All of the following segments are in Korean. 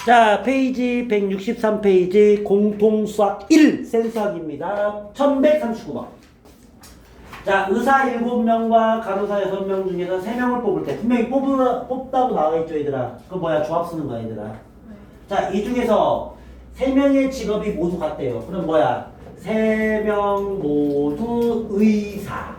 자, 페이지 163페이지 공통수학 1 센수학입니다. 1139번. 자, 의사 7명과 간호사 6명 중에서 3명을 뽑을 때 분명히 뽑다고 나와있죠, 얘들아. 그거 뭐야? 조합 쓰는 거야, 얘들아. 자, 이 중에서 3명의 직업이 모두 같대요. 그럼 뭐야? 3명 모두 의사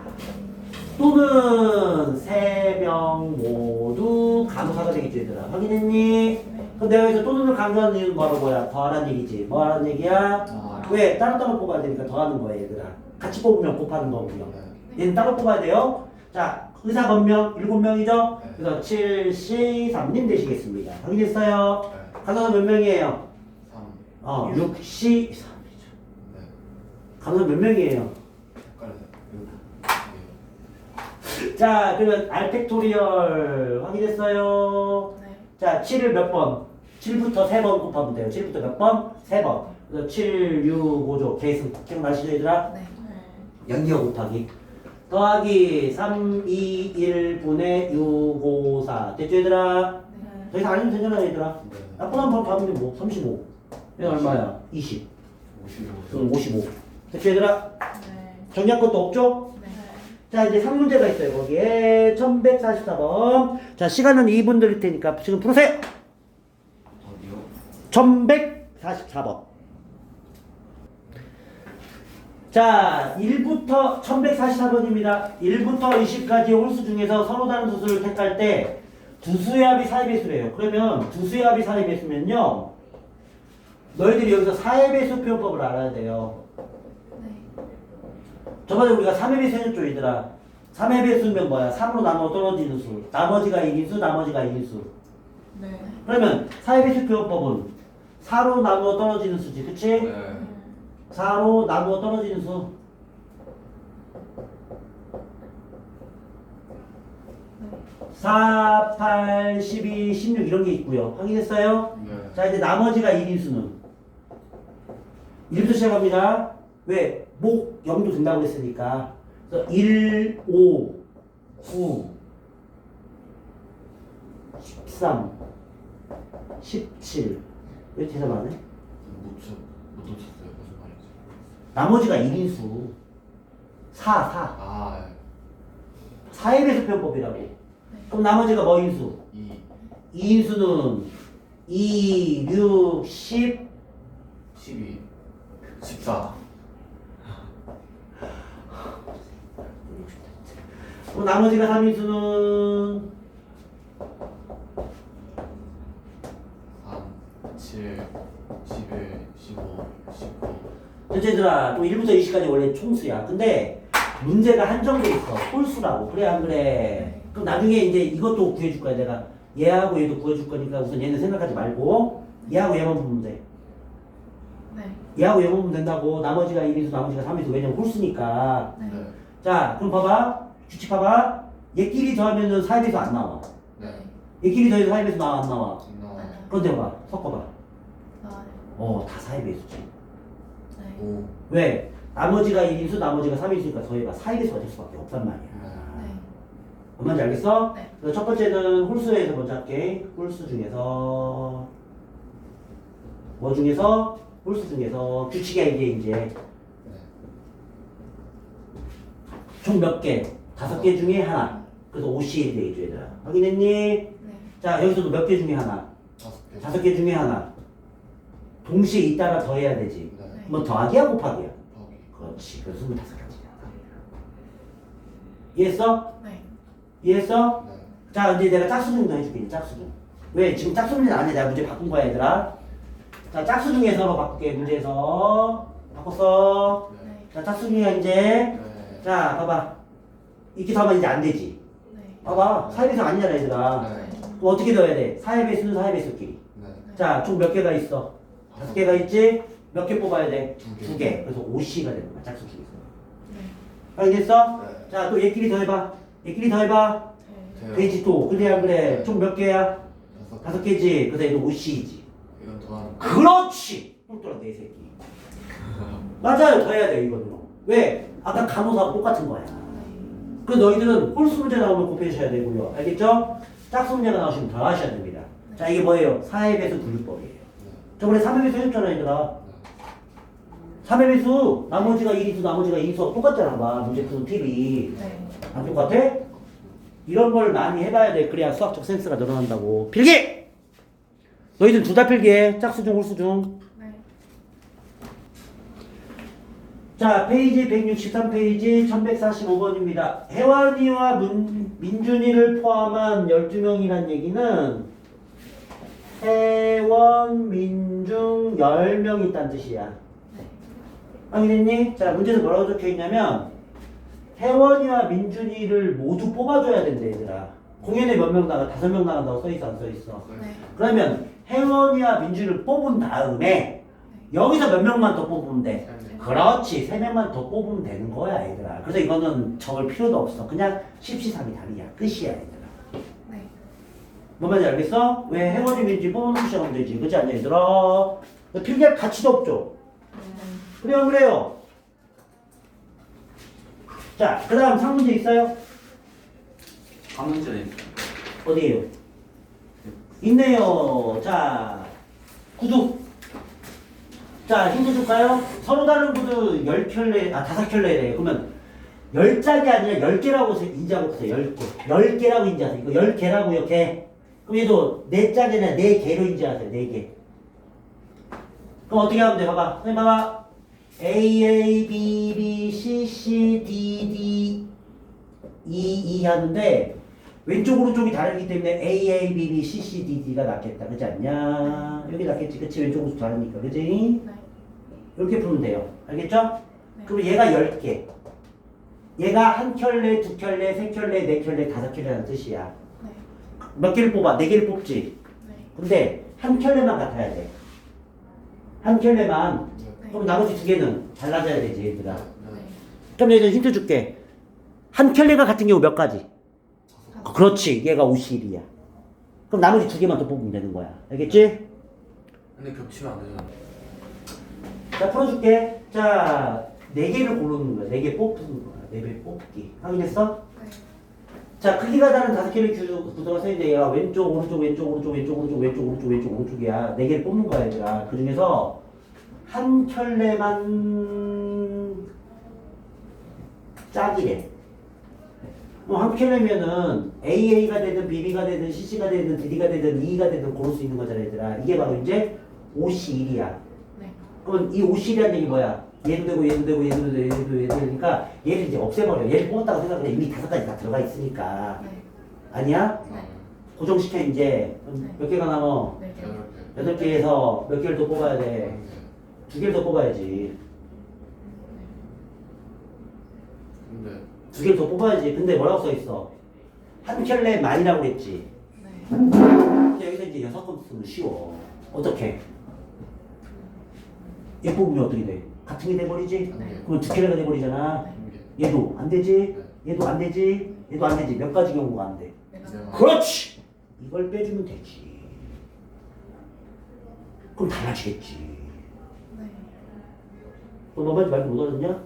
또는 3명 모두 간호사가 되겠죠, 얘들아. 확인했니? 그럼 내가 여기서 또는을 강조하는 이유는 뭐야? 더하라는 얘기지. 뭐 하라는 얘기야? 왜? 따로따로 뽑아야 되니까 더하는 거야, 얘들아. 같이 뽑으면 곱하는 거고요. 얘는 따로 뽑아야 돼요. 자, 의사 몇 명? 7명이죠? 그래서 7C3님 되시겠습니다. 확인했어요? 간호사 몇 명이에요? 6C3이죠. 간호사 몇 명이에요? 자, 그러면 알팩토리얼 확인했어요? 네. 자, 7을 몇 번? 7부터 3번 곱하면 돼요. 7부터 몇 번? 3번. 그래서 7, 6, 5조. 계승. 기억나시죠, 얘들아? 네. 연기어 곱하기. 더하기 3, 2, 1분의 6, 5, 4. 됐죠, 얘들아? 네. 더 이상 안 해도 되잖아, 얘들아. 나쁜 한번 봐보면 뭐? 35. 얘는 얼마야? 20. 55. 됐죠, 얘들아? 네. 정리할 것도 없죠? 네. 자, 이제 3문제가 있어요, 거기에. 1144번. 자, 시간은 2분 드릴 테니까 지금 풀으세요. 1144번. 자, 1부터 1144번입니다. 1부터 20까지 홀수 중에서 서로 다른 수를 택할 때 두 수의 합이 사의 배수래요. 그러면 두 수의 합이 사의 배수면요, 너희들이 여기서 사의 배수 표현법을 알아야 돼요. 네. 저번에 우리가 3의 배수 해줬죠, 얘들아. 3의 배수면 뭐야? 3으로 나눠 떨어지는 수. 나머지가 1인수, 나머지가 2인수. 네. 그러면 사의 배수 표현법은 4로 나누어 떨어지는 수지, 그치? 4로 나누어 떨어지는 수. 4, 8, 12, 16 이런 게 있고요. 확인했어요? 자, 이제 나머지가 1인수는 1부터 시작합니다. 왜? 목 0도 된다고 했으니까. 그래서 1, 5, 9, 13, 17. 왜 대답 안 해? 못 놓쳤어요. 무슨 말인지. 나머지가 1인수. 4. 4의 배수 표현법이라고. 그럼 나머지가 뭐 인수? 2인수는 2, 6, 10, 12, 14. 그럼 나머지가 3인수는 3, 7, 11, 15, 19. 어쨌든 또 1부터 20까지 원래 총수야. 근데 문제가 한정돼 있어. 홀수라고. 그래 안 그래? 그럼 나중에 이제 이것도 구해줄 거야. 내가 얘하고 얘도 구해줄 거니까 우선 얘는 생각하지 말고 얘하고 얘만 보면 돼. 네. 얘하고 얘만 보면 된다고. 나머지가 1인수, 나머지가 3인수. 왜냐면 홀수니까. 네. 자, 그럼 봐봐. 규칙 봐봐. 얘끼리 더하면은 사이배수 안 나와. 얘끼리 더해서 사이배수 나와 안 나와? 그런데 봐봐. 섞어봐. 다 사이배수지. 네. 5. 왜? 나머지가 1인수, 나머지가 3인수니까 더해봐. 사이배수가 될 수밖에 없단 말이야. 네. 뭔지 알겠어? 네. 그래서 첫 번째는 홀수에서 먼저 할게. 홀수 중에서 뭐 중에서? 홀수 중에서 규칙이 이제 총 몇 개? 5개 중에 하나. 그래서 5C에 되겠죠, 얘들아. 확인했니? 네. 자, 여기서도 몇 개 중에 하나? 5개. 5개 중에 하나. 동시에 잇따라 더해야 되지. 뭐 더하기야, 곱하기야? 그렇지. 그래서 25가지야. 이해했어? 네. 이해했어? 자, 이제 내가 짝수중도 해줄게. 짝수중. 왜? 지금 짝수중은 아니야. 내가 문제 바꾼 거야, 얘들아. 자, 짝수중에서 바꿀게. 문제에서 바꿨어. 네. 자, 짝수중이야 이제. 자, 봐봐. 이렇게 더하면 이제 안 되지. 네. 봐봐. 사회배수 아니잖아, 얘들아. 그럼 어떻게 더해야 돼? 사회배수는 사회배수끼리. 자, 총 몇 개가 있어? 5개가 있지? 몇 개 뽑아야 돼? 2개. 그래서 5C가 되는 거야, 짝수중에서. 네. 알겠어? 자, 또 얘끼리 더해봐. 얘끼리 더해봐. 네. 되지 또. 그래, 안 그래? 총 몇 개야? 5개지. 그래서 얘도 5C지. 이건 더하는 거. 그렇지! 똘똘한 내 새끼. 맞아요. 더해야 돼, 이거는. 왜? 아까 간호사하고 똑같은 거야. 그 너희들은 홀수 문제 나오면 곱해주셔야 되고요. 알겠죠? 짝수 문제가 나오시면 더 하셔야 됩니다. 자, 이게 뭐예요? 4의 배수 분류법이에요. 저번에 3의 배수 해줬잖아, 얘들아. 3의 배수, 나머지가 1이수, 나머지가 2수 똑같잖아, 봐. 문제 푸는 팁이. 네. 안 똑같아? 이런 걸 많이 해봐야 돼. 그래야 수학적 센스가 늘어난다고. 필기! 너희들 둘 다 필기해. 짝수 중, 홀수 중. 네. 자, 페이지 163페이지 1145번입니다. 혜원이와 민준이를 포함한 12명이란 얘기는 혜원, 민중 10명이 있다는 뜻이야. 확인했니? 자, 문제에서 뭐라고 적혀있냐면 혜원이와 민준이를 모두 뽑아줘야 된다, 얘들아. 공연에 몇 명 나가? 5명 나간다고 써있어, 안 써있어? 네. 그러면 혜원이와 민준이를 뽑은 다음에 여기서 몇 명만 더 뽑으면 돼. 그렇지, 3명만 더 뽑으면 되는 거야, 얘들아. 그래서 이거는 적을 필요도 없어. 그냥 십시삼이 답이야. 끝이야, 얘들아. 네. 뭔 말인지 알겠어? 왜 혜원이 민준이 뽑는 시작하면 되지. 그렇지 않냐, 얘들아? 필기할 가치도 없죠. 그래요, 그래요. 자, 그 다음 상문제 있어요? 한 문제는 어디에요? 있네요. 자, 구두. 자, 힌트 줄까요? 서로 다른 구두 10켤레, 5켤레래. 그러면 10짝이 아니라 10개라고 인지하고 있어요. 10개. 10개라고 인지하세요. 이거 10개라고요, 개. 그럼 얘도 4짝이나 4개로 인지하세요. 4개. 그럼 어떻게 하면 돼? 봐봐. 선생님 봐봐. A, B, B, C, C, D, D, E 하는데 왼쪽 오른쪽이 다르기 때문에 A, B, B, C, C, D, D가 낫겠다. 그렇지 않냐? 여기 낫겠지. 그치? 왼쪽 오른쪽 다르니까. 그치? 네. 이렇게 풀면 돼요. 알겠죠? 네. 그럼 얘가 10개. 얘가 한 켤레, 2켤레, 3켤레, 4켤레, 5켤레라는 뜻이야. 네. 몇 개를 뽑아? 4개를 뽑지. 네. 근데 한 켤레만 같아야 돼. 한 켤레만. 네. 그럼 나머지 2개는 달라져야 되지, 얘들아. 네. 그럼 얘들 힌트 줄게. 한 켤레가 같은 경우 몇 가지? 그렇지. 얘가 51이야. 그럼 나머지 2개만 더 뽑으면 되는 거야. 알겠지? 근데 겹치면 안 되잖아. 자, 풀어줄게. 자, 4개를 고르는 거야. 4개 뽑는 거야. 4개 뽑기. 확인했어? 네. 자, 크기가 다른 5개를 구도가 써있는데 얘가 왼쪽, 오른쪽, 왼쪽, 오른쪽, 왼쪽, 오른쪽, 왼쪽, 오른쪽, 왼쪽, 오른쪽이야. 4개를 뽑는 거야, 얘들아. 그 중에서 한 켤레만 짝이래. 뭐 한 켤레면은 AA가 되든 BB가 되든 CC가 되든 DD가 되든 E가 되든 고를 수 있는 거잖아, 얘들아. 이게 바로 이제 51이야. 네. 그럼 이 51이라는 얘기 뭐야? 얘도 되고 얘도 되고 얘도 되고 얘도 되고 얘도 되니까 얘를 이제 없애버려. 얘를 뽑았다고 생각해. 이미 5가지 다 들어가 있으니까. 네. 아니야? 네. 고정시켜 이제. 그럼 몇 개가 남아? 네. 8개에서 몇 개를 더 뽑아야 돼? 2개를 더 뽑아야지. 근데 2개를 더 뽑아야지. 근데 뭐라고 써있어? 한 켤레 만이라고 그랬지. 네. 근데 여기서 이제 6번 쓰면 쉬워. 어떻게? 얘 뽑으면 어떻게 돼? 같은 게 돼버리지? 네. 그럼 2켤레가 돼버리잖아. 네. 얘도 안 되지? 얘도 안 되지? 얘도 안 되지? 몇 가지 경우가 안 돼? 내가 그렇지! 이걸 빼주면 되지. 그럼 달라지겠지. 네. 너 뭐만 말도 못 알았냐?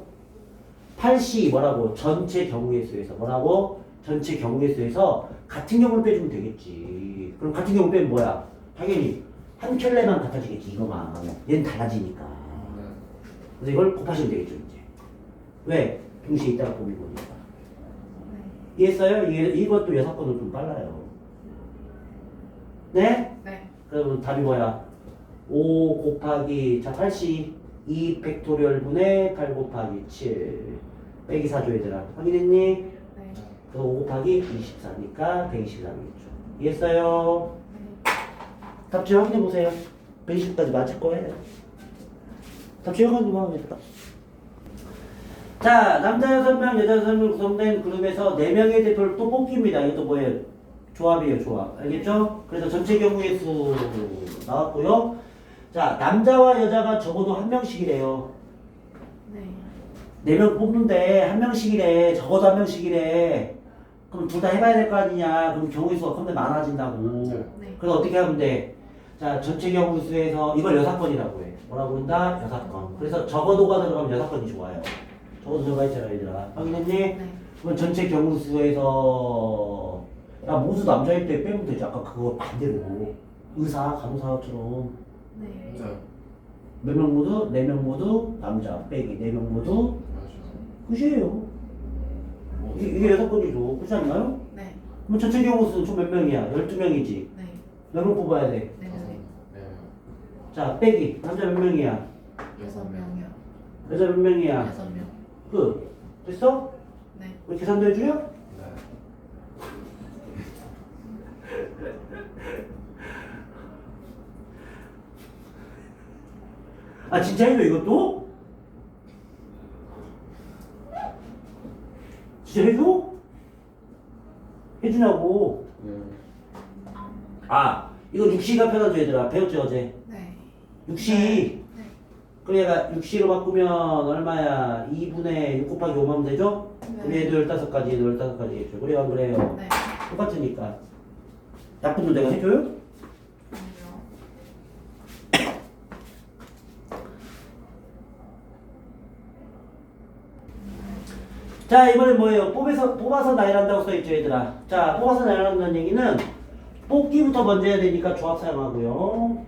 8시 뭐라고? 전체 경우의 수에서 뭐라고? 전체 경우의 수에서 같은 경우를 빼주면 되겠지. 그럼 같은 경우 빼면 뭐야? 당연히 한 켤레만 같아지겠지, 이거만. 얘는 달라지니까. 그래서 이걸 곱하시면 되겠죠, 이제. 왜? 동시에 있다가 곱이 보니까. 이해했어요? 이것도 6번은 좀 빨라요. 네? 네. 그러면 답이 뭐야? 5 곱하기, 자, 8시 2 팩토리얼 분의 8 곱하기 7 빼기 4조 얘들아. 확인했니? 네. 그래서 5 곱하기 24니까 124겠죠. 이해했어요? 네. 답지 확인해보세요. 120까지 맞을 거예요. 답지 확인해보면 되겠다. 자, 남자 6명, 여자 6명 구성된 그룹에서 4명의 대표를 또 뽑힙니다. 이것도 뭐예요? 조합이에요, 조합. 알겠죠? 그래서 전체 경우의 수 나왔고요. 자, 남자와 여자가 적어도 한 명씩이래요. 네. 4명 뽑는데 한 명씩이래. 적어도 한 명씩이래. 그럼 둘 다 해봐야 될 거 아니냐. 그럼 경우의 수가 컴퓨터 많아진다고. 네. 그래서 어떻게 하면 돼? 자, 전체 경우의 수에서 이걸 6건이라고 해. 뭐라고 한다? 6건. 그래서 적어도가 들어가면 6건이 좋아요. 적어도 들어가 있잖아, 얘들아. 확인했니? 네. 그럼 전체 경우 수에서 야 모두 남자일 때 빼면 되지. 아까 그거 반대로 의사, 간호사처럼 네. 맞아요. 몇 명 모두? 4명 모두 남자 빼기 4명 모두 맞아요. 끝이에요. 뭐, 이게 6건이죠. 그렇지 않나요? 네. 그럼 전체 경우 수는 총 몇 명이야? 12명이지. 네. 몇 명 뽑아야 돼? 네. 다섯, 네. 네. 자, 빼기. 남자 몇 명이야? 6명이요. 여자 몇 명이야? 6명. 끝. 됐어? 네. 우리 계산도 해줘요? 네. 아, 진짜 해줘, 이것도? 진짜 해줘? 해주냐고. 네. 아, 이거 6시가 편하죠, 얘들아. 배웠지, 어제? 네. 6시. 네. 그러니까 6시로 바꾸면 얼마야? 2분의 6 곱하기 5 하면 되죠? 네. 우리 애도 15가지, 얘도 15가지겠죠. 우리 안 그래요? 네. 똑같으니까. 약분도 내가 해줘요? 아니요. 자, 이번엔 뭐예요? 뽑아서 나열한다고 써있죠, 얘들아. 자, 뽑아서 나열한다는 얘기는 뽑기부터 먼저 해야 되니까 조합 사용하고요.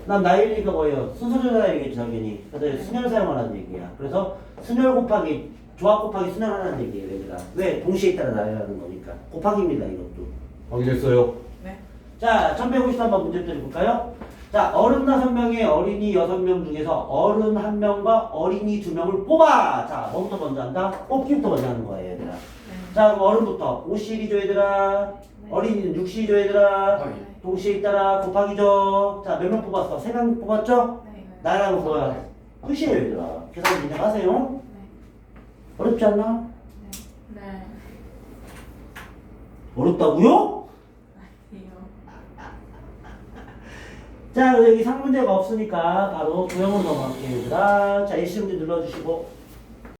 난 나열이니까 뭐예요? 순서대로 나열이겠죠, 당연히. 그래서 순열 사용하라는 얘기야. 그래서 순열 곱하기, 조합 곱하기 순열하라는 얘기예요, 얘들아. 왜? 동시에 따라 나열하는 거니까. 곱하기입니다, 이것도. 알겠어요? 네. 자, 1153번 문제 드려볼까요? 자, 어른 5명에 어린이 6명 중에서 어른 1명과 어린이 2명을 뽑아! 자, 뭐부터 먼저 한다? 뽑기부터 먼저 하는 거예요, 얘들아. 네. 자, 그럼 어른부터 5씩이죠, 얘들아. 네. 어린이는 6씩이죠, 얘들아. 곱하기. 동시에 따라 곱하기죠. 자, 몇 명 뽑았어? 3명 뽑았죠? 네. 나랑 뭐야? 끝이에요, 얘들아. 계산 인정하세요. 네. 어렵지 않나? 네. 어렵다고요? 아니요. 자, 여기 상문제가 없으니까 바로 도형으로 넘어갈게요, 얘들아. 자, 일시 문제 눌러주시고.